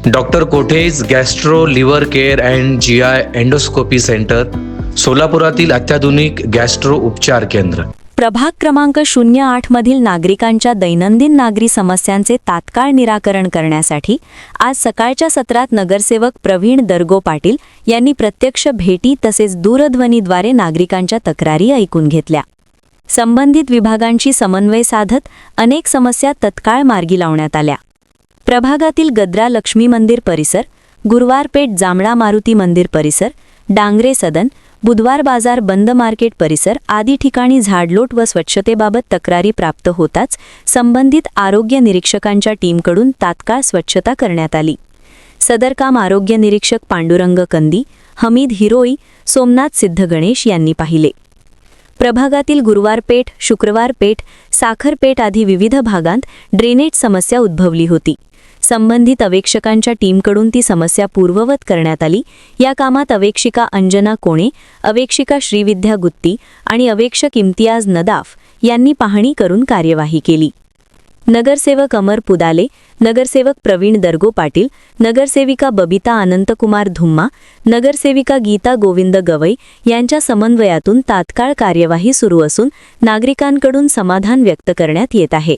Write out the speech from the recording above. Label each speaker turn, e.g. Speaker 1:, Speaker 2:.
Speaker 1: Doctor Kothej gastro liver care and GI endoscopy centre, सोलापुरातील अत्याधुनिक gastro उपचार केंद्र.
Speaker 2: प्रभाग क्रमांक 08 मधील नागरिकांच्या दैनंदिन नागरी समस्यांचे तात्काळ निराकरण करण्यासाठी आज सकाळच्या सत्रात नगरसेवक प्रवीण दर्गो पाटील यांनी प्रत्यक्ष भेटी तसेच दूरध्वनीद्वारे नागरिकांच्या तक्रारी ऐकून घेतल्या. संबंधित विभागांशी समन्वय साधत अनेक समस्या तत्काळ मार्गी लावण्यात आल्या. प्रभागातील गद्रा लक्ष्मी मंदिर परिसर, गुरुवार पेठ जांभळा मारुती मंदिर परिसर, डांगरे सदन, बुधवार बाजार बंद मार्केट परिसर आदी ठिकाणी झाडलोट व स्वच्छतेबाबत तक्रारी प्राप्त होताच संबंधित आरोग्य निरीक्षकांच्या टीमकडून तात्काळ स्वच्छता करण्यात आली. सदर काम आरोग्य निरीक्षक पांडुरंग कंदी, हमीद हिरोई, सोमनाथ सिद्ध गणेश यांनी पाहिले. प्रभागातील गुरुवार पेठ, शुक्रवार पेठ, साखर पेठ आदी विविध भागांत ड्रेनेज समस्या उद्भवली होती. संबंधित अवेक्षकांच्या टीमकडून ती समस्या पूर्ववत करण्यात आली. या कामात अवेक्षिका अंजना कोणे, अवेक्षिका श्रीविद्या गुत्ती आणि अवेक्षक इम्तियाज नदाफ यांनी पाहणी करून कार्यवाही केली. नगरसेवक अमर पुदाले, नगरसेवक प्रवीण दर्गो पाटील, नगरसेविका बबिता अनंतकुमार धुम्मा, नगरसेविका गीता गोविंद गवई यांच्या समन्वयातून तात्काळ कार्यवाही सुरू असून नागरिकांकडून समाधान व्यक्त करण्यात येत आहे.